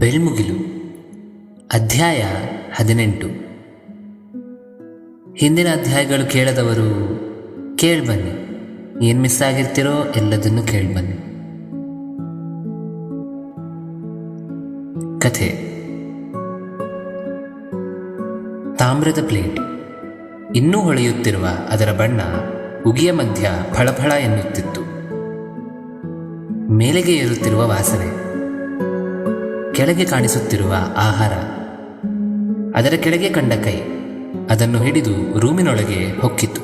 ಬೆಳ್ಮುಗಿಲು ಅಧ್ಯಾಯ 18. ಹಿಂದಿನ ಅಧ್ಯಾಯಗಳು ಕೇಳದವರು ಕೇಳ್ಬನ್ನಿ. ಏನು ಮಿಸ್ ಆಗಿರ್ತಿರೋ ಎಲ್ಲದನ್ನು ಕೇಳ್ಬನ್ನಿ. ಕಥೆ. ತಾಮ್ರದ ಪ್ಲೇಟ್. ಇನ್ನೂ ಹೊಳೆಯುತ್ತಿರುವ ಅದರ ಬಣ್ಣ ಉಗಿಯ ಮಧ್ಯ ಫಳಫಳ ಎನ್ನುತ್ತಿತ್ತು. ಮೇಲೆಗೆ ಏರುತ್ತಿರುವ ವಾಸನೆ, ಕೆಳಗೆ ಕಾಣಿಸುತ್ತಿರುವ ಆಹಾರ, ಅದರ ಕೆಳಗೆ ಕಂಡ ಕೈ ಅದನ್ನು ಹಿಡಿದು ರೂಮಿನೊಳಗೆ ಹೊಕ್ಕಿತು.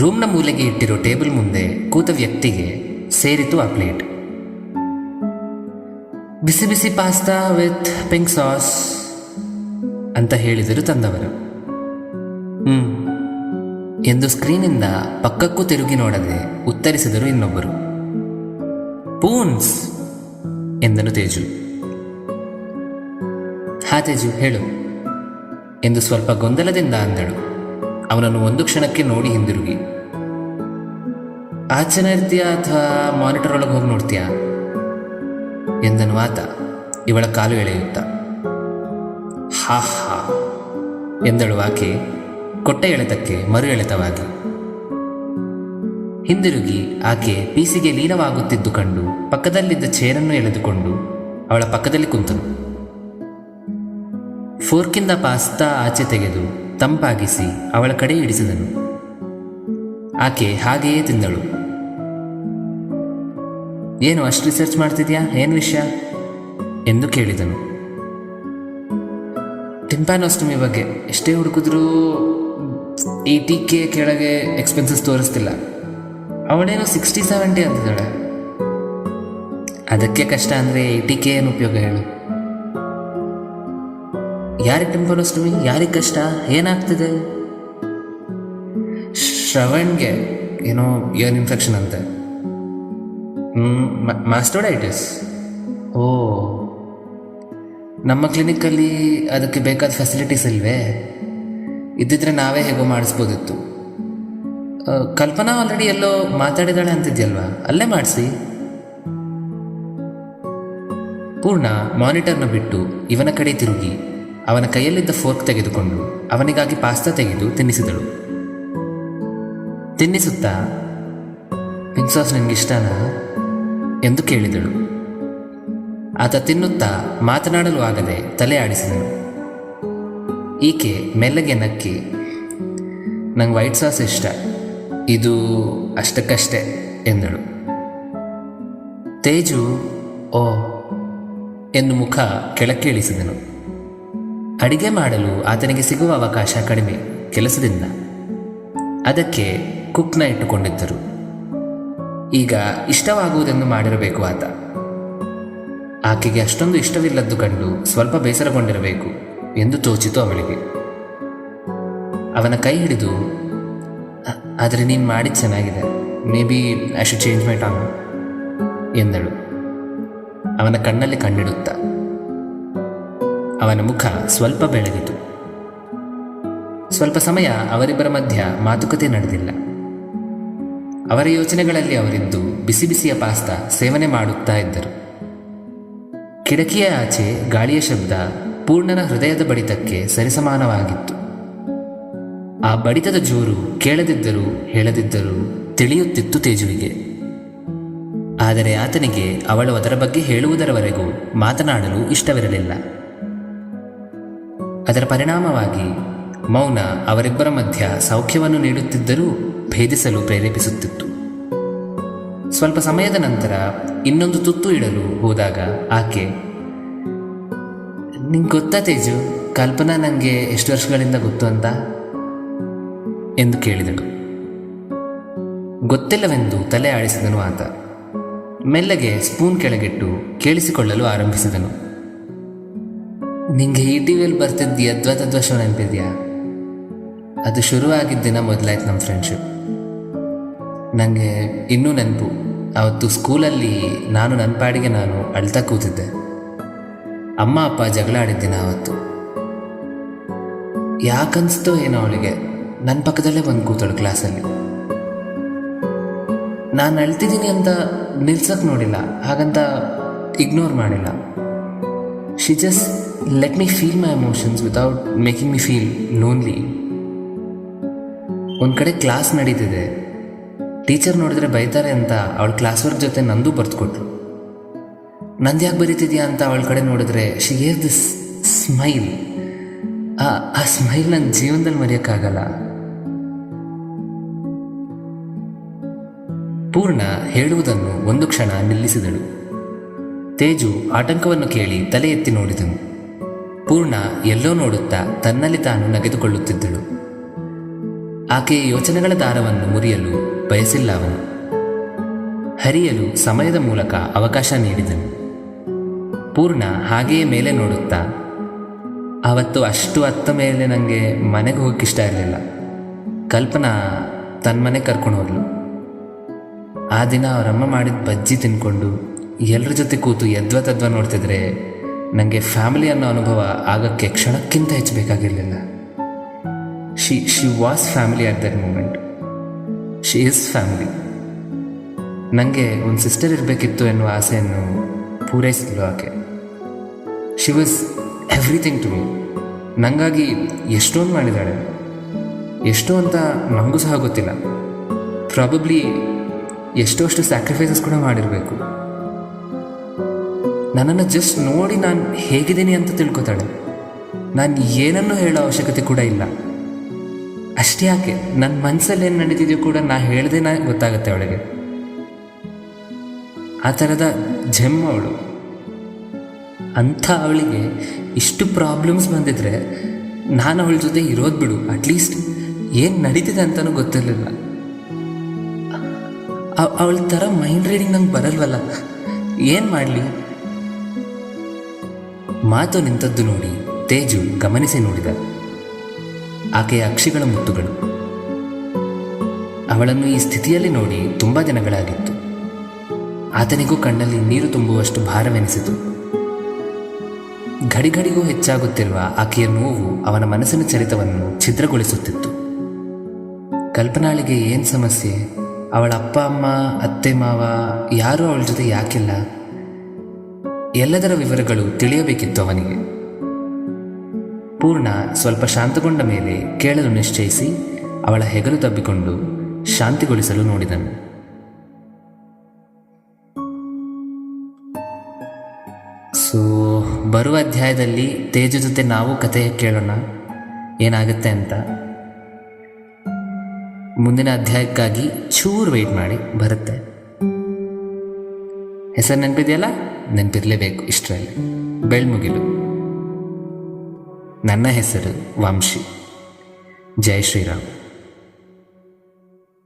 ರೂಮ್ನ ಮೂಲೆಗೆ ಇಟ್ಟಿರೋ ಟೇಬಲ್ ಮುಂದೆ ಕೂತ ವ್ಯಕ್ತಿಗೆ ಸೇರಿತು ಆ ಪ್ಲೇಟ್. ಬಿಸಿ ಬಿಸಿ ಪಾಸ್ತಾ ವಿತ್ ಪಿಂಕ್ ಸಾಸ್ ಅಂತ ಹೇಳಿದರು ತಂದವರು. ಎಂದು ಸ್ಕ್ರೀನಿಂದ ಪಕ್ಕಕ್ಕೂ ತಿರುಗಿ ನೋಡದೆ ಉತ್ತರಿಸಿದರು ಇನ್ನೊಬ್ಬರು. ಪೂನ್ಸ್ ಎಂದನು ತೇಜು. ಹಾ ತೇಜು, ಹೇಳು ಎಂದು ಸ್ವಲ್ಪ ಗೊಂದಲದಿಂದ ಅಂದಳು. ಅವನನ್ನು ಒಂದು ಕ್ಷಣಕ್ಕೆ ನೋಡಿ ಹಿಂದಿರುಗಿ, ಆಚೆನ ಇರ್ತೀಯಾ ಅಥವಾ ಮಾನಿಟರ್ ಒಳಗೆ ಹೋಗಿ ನೋಡ್ತೀಯಾ ಎಂದನು ಆತ ಇವಳ ಕಾಲು ಎಳೆಯುತ್ತ. ಹಾ ಹಾ ಎಂದಳು ಆಕೆ ಕೊಟ್ಟ ಎಳೆತಕ್ಕೆ ಮರು ಎಳೆತವಾಗಿ. ಹಿಂದಿರುಗಿ ಆಕೆ ಪೀಸಿಗೆ ಲೀನವಾಗುತ್ತಿದ್ದು ಕಂಡು ಪಕ್ಕದಲ್ಲಿದ್ದ ಚೇರನ್ನು ಎಳೆದುಕೊಂಡು ಅವಳ ಪಕ್ಕದಲ್ಲಿ ಕುಂತನು. ಫೋರ್ಕಿಂದ ಪಾಸ್ತಾ ಆಚೆ ತೆಗೆದು ತಂಪಾಗಿಸಿ ಅವಳ ಕಡೆ ಇಡಿಸಿದನು. ಆಕೆ ಹಾಗೆಯೇ ತಿಂದಳು. ಏನು ಅಷ್ಟು ರಿಸರ್ಚ್ ಮಾಡ್ತಿದ್ಯಾ, ಏನು ವಿಷಯ ಎಂದು ಕೇಳಿದನು. ಟಿಂಪಾನೋಸ್ಟಮಿ ಬಗ್ಗೆ ಎಷ್ಟೇ ಹುಡುಕಿದ್ರೂ 80K ಕೆಳಗೆ ಎಕ್ಸ್ಪೆನ್ಸಸ್ ತೋರಿಸ್ತಿಲ್ಲ. ಅವಳೇನೋ 60-70 ಅಂತಿದ್ದಾಳೆ. ಅದಕ್ಕೆ ಕಷ್ಟ ಅಂದರೆ 80K ಏನು ಉಪಯೋಗ ಹೇಳು? ಯಾರಿಗೆ ಟಿಂಪಾನೋಸ್ಟಮಿ, ಯಾರಿಗೆ ಕಷ್ಟ, ಏನಾಗ್ತಿದೆ? ಶ್ರವಣ್ಗೆ ಏನೋ ಇಯರ್ ಇನ್ಫೆಕ್ಷನ್ ಅಂತೆ. ಮಾಸ್ಟೋಡೈಟಿಸ್. ಓ, ನಮ್ಮ ಕ್ಲಿನಿಕ್ಕಲ್ಲಿ ಅದಕ್ಕೆ ಬೇಕಾದ ಫೆಸಿಲಿಟೀಸ್ ಇಲ್ವೇ? ಇದ್ದಿದ್ರೆ ನಾವೇ ಹೇಗೋ ಮಾಡಿಸ್ಬೋದಿತ್ತು. ಕಲ್ಪನಾ ಆಲ್ರೆಡಿ ಎಲ್ಲೋ ಮಾತಾಡಿದಾಳೆ ಅಂತಿದ್ಯಲ್ವಾ, ಅಲ್ಲೇ ಮಾಡಿಸಿ. ಪೂರ್ಣ ಮಾನಿಟರ್ನ ಬಿಟ್ಟು ಇವನ ಕಡೆ ತಿರುಗಿ ಅವನ ಕೈಯಲ್ಲಿದ್ದ ಫೋರ್ಕ್ ತೆಗೆದುಕೊಂಡು ಅವನಿಗಾಗಿ ಪಾಸ್ತಾ ತೆಗೆದು ತಿನ್ನಿಸಿದಳು. ತಿನ್ನಿಸುತ್ತಾ, ಪಿಂಕ್ ಸಾಸ್ ನಿನಗಿಷ್ಟನಾ ಎಂದು ಕೇಳಿದಳು. ಆತ ತಿನ್ನುತ್ತಾ ಮಾತನಾಡಲು ಆಗದೆ ತಲೆ ಆಡಿಸಿದನು. ಈಕೆ ಮೆಲ್ಲಗೆ ನಕ್ಕಿ, ನಂಗೆ ವೈಟ್ ಸಾಸ್ ಇಷ್ಟ, ಇದು ಅಷ್ಟಕ್ಕಷ್ಟೇ ಎಂದಳು. ತೇಜು ಓ ಎಂದು ಮುಖ ಕೆಳಕ್ಕೆ ಇಳಿಸಿದನು. ಅಡಿಗೆ ಮಾಡಲು ಆತನಿಗೆ ಸಿಗುವ ಅವಕಾಶ ಕಡಿಮೆ ಕೆಲಸದಿಂದ. ಅದಕ್ಕೆ ಕುಕ್ನ ಇಟ್ಟುಕೊಂಡಿದ್ದರು. ಈಗ ಇಷ್ಟವಾಗುವುದೆಂದು ಮಾಡಿರಬೇಕು ಆತ. ಆಕೆಗೆ ಅಷ್ಟೊಂದು ಇಷ್ಟವಿಲ್ಲದ್ದು ಕಂಡು ಸ್ವಲ್ಪ ಬೇಸರಗೊಂಡಿರಬೇಕು ಎಂದು ತೋಚಿತು ಅವಳಿಗೆ. ಅವನ ಕೈ ಹಿಡಿದು, ಆದರೆ ನೀನು ಮಾಡಿದ್ದು ಚೆನ್ನಾಗಿದೆ, may be I should change my ಟಾಂಗ್ ಎಂದಳು ಅವನ ಕಣ್ಣಲ್ಲಿ ಕಣ್ಣಿಡುತ್ತ. ಅವನ ಮುಖ ಸ್ವಲ್ಪ ಬೆಳಗಿತು. ಸ್ವಲ್ಪ ಸಮಯ ಅವರಿಬ್ಬರ ಮಧ್ಯ ಮಾತುಕತೆ ನಡೆದಿಲ್ಲ. ಅವರ ಯೋಚನೆಗಳಲ್ಲಿ ಅವರಿದ್ದು ಬಿಸಿ ಬಿಸಿಯ ಪಾಸ್ತಾ ಸೇವನೆ ಮಾಡುತ್ತಾ ಇದ್ದರು. ಕಿಟಕಿಯ ಆಚೆ ಗಾಳಿಯ ಶಬ್ದ ಪೂರ್ಣನ ಹೃದಯದ ಬಡಿತಕ್ಕೆ ಸರಿಸಮಾನವಾಗಿತ್ತು. ಆ ಬಡಿತದ ಜೋರು ಕೇಳದಿದ್ದರೂ ಹೇಳದಿದ್ದರೂ ತಿಳಿಯುತ್ತಿತ್ತು ತೇಜುವಿಗೆ. ಆದರೆ ಆತನಿಗೆ ಅವಳು ಅದರ ಬಗ್ಗೆ ಹೇಳುವುದರವರೆಗೂ ಮಾತನಾಡಲು ಇಷ್ಟವಿರಲಿಲ್ಲ. ಅದರ ಪರಿಣಾಮವಾಗಿ ಮೌನ ಅವರಿಬ್ಬರ ಮಧ್ಯ ಸೌಖ್ಯವನ್ನು ನೀಡುತ್ತಿದ್ದರೂ ಭೇದಿಸಲು ಪ್ರೇರೇಪಿಸುತ್ತಿತ್ತು. ಸ್ವಲ್ಪ ಸಮಯದ ನಂತರ ಇನ್ನೊಂದು ತುತ್ತು ಇಡಲು ಹೋದಾಗ ಆಕೆ, ನಿಂಗೆ ಗೊತ್ತಾ ತೇಜು, ಕಲ್ಪನಾ ನನಗೆ ಎಷ್ಟು ವರ್ಷಗಳಿಂದ ಗೊತ್ತು ಅಂತ ಎಂದು ಕೇಳಿದಳು. ಗೊತ್ತಿಲ್ಲವೆಂದು ತಲೆ ಆಡಿಸಿದನು ಆತ. ಮೆಲ್ಲಗೆ ಸ್ಪೂನ್ ಕೆಳಗಿಟ್ಟು ಕೇಳಿಸಿಕೊಳ್ಳಲು ಆರಂಭಿಸಿದನು. ನಿಂಗೆ ಈ ಟಿವಿಯಲ್ಲಿ ಬರ್ತಿದ್ದ ಯದ್ವತದ್ವ ಶೋ ನೆನಪಿದ್ಯಾ? ಅದು ಶುರುವಾಗಿದ್ದ ದಿನ ಮೊದಲಾಯ್ತು ನಮ್ಮ ಫ್ರೆಂಡ್ಶಿಪ್. ನನಗೆ ಇನ್ನೂ ನೆನಪು. ಅವತ್ತು ಸ್ಕೂಲಲ್ಲಿ ನಾನು ನನ್ನ ಪಾಡಿಗೆ ನಾನು ಅಳ್ತಾ ಕೂತಿದ್ದೆ. ಅಮ್ಮ ಅಪ್ಪ ಜಗಳ ಆಡಿದ್ದಿನ ಅವತ್ತು. ಯಾಕನ್ಸ್ತೋ ಏನೋ ಅವಳಿಗೆ ನನ್ನ ಪಕ್ಕದಲ್ಲೇ ಬಂದು ಕೂತಳು ಕ್ಲಾಸಲ್ಲಿ. ನಾನು ಅಳ್ತಿದ್ದೀನಿ ಅಂತ ನಿಲ್ಸಕ್ಕೆ ನೋಡಿಲ್ಲ, ಹಾಗಂತ ಇಗ್ನೋರ್ ಮಾಡಿಲ್ಲ. She just let me feel my emotions without making me feel lonely. ಒಂದು ಕಡೆ ಕ್ಲಾಸ್ ನಡೀತಿದೆ, ಟೀಚರ್ ನೋಡಿದ್ರೆ ಬೈತಾರೆ ಅಂತ ಅವಳ ಕ್ಲಾಸ್ ವರ್ಕ್ ಜೊತೆ ನಂದು ಬರೆದುಕೊಟ್ರು. ನಂದು ಯಾಕೆ ಬರೀತಿದ್ಯಾ ಅಂತ ಅವಳ ಕಡೆ ನೋಡಿದ್ರೆ ಶಿ ಗೇವ್ ದಿಸ್ ಸ್ಮೈಲ್. ಆ ಸ್ಮೈಲ್ ನನ್ನ ಜೀವನದಲ್ಲಿ ಮರೆಯೋಕ್ಕಾಗಲ್ಲ. ಪೂರ್ಣ ಹೇಳುವುದನ್ನು ಒಂದು ಕ್ಷಣ ನಿಲ್ಲಿಸಿದಳು. ತೇಜು ಆಟಂಕವನ್ನು ಕೇಳಿ ತಲೆ ಎತ್ತಿ ನೋಡಿದನು. ಪೂರ್ಣ ಎಲ್ಲೋ ನೋಡುತ್ತಾ ತನ್ನಲ್ಲಿ ತಾನು ನಗೆದುಕೊಳ್ಳುತ್ತಿದ್ದಳು. ಆಕೆಯ ಯೋಚನೆಗಳ ದಾರವನ್ನು ಮುರಿಯಲು ಬಯಸಿಲ್ಲ ಅವನು. ಹರಿಯಲು ಸಮಯದ ಮೂಲಕ ಅವಕಾಶ ನೀಡಿದನು. ಪೂರ್ಣ ಹಾಗೆಯೇ ಮೇಲೆ ನೋಡುತ್ತಾ, ಅವತ್ತು ಅಷ್ಟು ಅತ್ತ ಮೇಲೆ ನನಗೆ ಮನೆಗೆ ಹೋಗೋಕ್ಕಿಷ್ಟ ಇರಲಿಲ್ಲ. ಕಲ್ಪನಾ ತನ್ನ ಮನೆಗೆ ಕರ್ಕೊಂಡು ಹೋದ್ಲು. ಆ ದಿನ ಅವರಮ್ಮ ಮಾಡಿದ ಬಜ್ಜಿ ತಿನ್ಕೊಂಡು ಎಲ್ಲರ ಜೊತೆ ಕೂತು ಯದ್ವ ತದ್ವ ನೋಡ್ತಿದ್ರೆ ನನಗೆ ಫ್ಯಾಮಿಲಿ ಅನ್ನೋ ಅನುಭವ ಆಗೋಕ್ಕೆ ಕ್ಷಣಕ್ಕಿಂತ ಹೆಚ್ಚು ಬೇಕಾಗಿರಲಿಲ್ಲ. She was family at that moment. She is family. ನನಗೆ ಒಂದು ಸಿಸ್ಟರ್ ಇರಬೇಕಿತ್ತು ಎನ್ನುವ ಆಸೆಯನ್ನು ಪೂರೈಸಿದ್ಲು ಆಕೆ. She was everything to me. ನನಗಾಗಿ ಎಷ್ಟೊಂದು ಮಾಡಿದ್ದಾಳೆ. ಎಷ್ಟು ಅಂತ ನನಗೂ ಸಹ ಗೊತ್ತಿಲ್ಲ. ಪ್ರಾಬಬ್ಲಿ ಎಷ್ಟೋ ಸ್ಯಾಕ್ರಿಫೈಸಸ್ ಕೂಡ ಮಾಡಿರಬೇಕು. ನನ್ನನ್ನು ಜಸ್ಟ್ ನೋಡಿ ನಾನು ಹೇಗಿದ್ದೀನಿ ಅಂತ ತಿಳ್ಕೊತಾಳೆ. ನಾನು ಏನನ್ನೂ ಹೇಳೋ ಅವಶ್ಯಕತೆ ಕೂಡ ಇಲ್ಲ. ಅಷ್ಟೇ ಯಾಕೆ, ನನ್ನ ಮನಸ್ಸಲ್ಲಿ ಏನು ನಡೀತಿದೆಯೋ ಕೂಡ ಹೇಳ್ದೇನೆ ಗೊತ್ತಾಗುತ್ತೆ ಅವಳಿಗೆ. ಆ ಥರದ ಜೆಮ್ ಅವಳು. ಅಂಥ ಅವಳಿಗೆ ಇಷ್ಟು ಪ್ರಾಬ್ಲಮ್ಸ್ ಬಂದಿದ್ರೆ ನಾನು ಅವಳ ಜೊತೆ ಇರೋದು ಬಿಡು, ಅಟ್ಲೀಸ್ಟ್ ಏನು ನಡೀತಿದೆ ಅಂತಲೂ ಗೊತ್ತಿರಲಿಲ್ಲ. ಅವಳ ಥರ ಮೈಂಡ್ ರೀಡಿಂಗ್ ನಂಗೆ ಬರಲ್ವಲ್ಲ, ಏನು ಮಾಡಲಿ? ಮಾತು ನಿಂತದ್ದು ನೋಡಿ ತೇಜು ಗಮನಿಸಿ ನೋಡಿದ. ಆಕೆಯ ಅಕ್ಷಿಗಳ ಮುತ್ತುಗಳು. ಅವಳನ್ನು ಈ ಸ್ಥಿತಿಯಲ್ಲಿ ನೋಡಿ ತುಂಬ ದಿನಗಳಾಗಿತ್ತು. ಆತನಿಗೂ ಕಣ್ಣಲ್ಲಿ ನೀರು ತುಂಬುವಷ್ಟು ಭಾರವೆನಿಸಿತು. ಘಡಿಘಡಿಗೂ ಹೆಚ್ಚಾಗುತ್ತಿರುವ ಆಕೆಯ ನೋವು ಅವನ ಮನಸ್ಸಿನ ಚರಿತವನ್ನು ಛಿದ್ರಗೊಳಿಸುತ್ತಿತ್ತು. ಕಲ್ಪನಾಳಿಗೆ ಏನು ಸಮಸ್ಯೆ? ಅವಳ ಅಪ್ಪ ಅಮ್ಮ ಅತ್ತೆ ಮಾವ ಯಾರೂ ಅವಳ ಜೊತೆ ಯಾಕಿಲ್ಲ? ಎಲ್ಲದರ ವಿವರಗಳು ತಿಳಿಯಬೇಕಿತ್ತು ಅವನಿಗೆ. ಪೂರ್ಣ ಸ್ವಲ್ಪ ಶಾಂತಗೊಂಡ ಮೇಲೆ ಕೇಳಲು ನಿಶ್ಚಯಿಸಿ ಅವಳ ಹೆಗಲು ತಬ್ಬಿಕೊಂಡು ಶಾಂತಿಗೊಳಿಸಲು ನೋಡಿದನು. ಸೊ ಬರುವ ಅಧ್ಯಾಯದಲ್ಲಿ ತೇಜು ಜೊತೆ ನಾವು ಕತೆ ಕೇಳೋಣ ಏನಾಗುತ್ತೆ ಅಂತ. ಮುಂದಿನ ಅಧ್ಯಾಯಕ್ಕಾಗಿ ಚೂರು ವೆಯ್ಟ್ ಮಾಡಿ, ಬರುತ್ತೆ. ಹೆಸರು ನೆನಪಿದೆಯಲ್ಲ? ನೆನಪಿರಲೇಬೇಕು ಇಷ್ಟರಲ್ಲಿ. ಬೆಳ್ಮುಗಿಲು. ನನ್ನ ಹೆಸರು ವಂಶಿ. ಜೈ ಶ್ರೀರಾಮ್.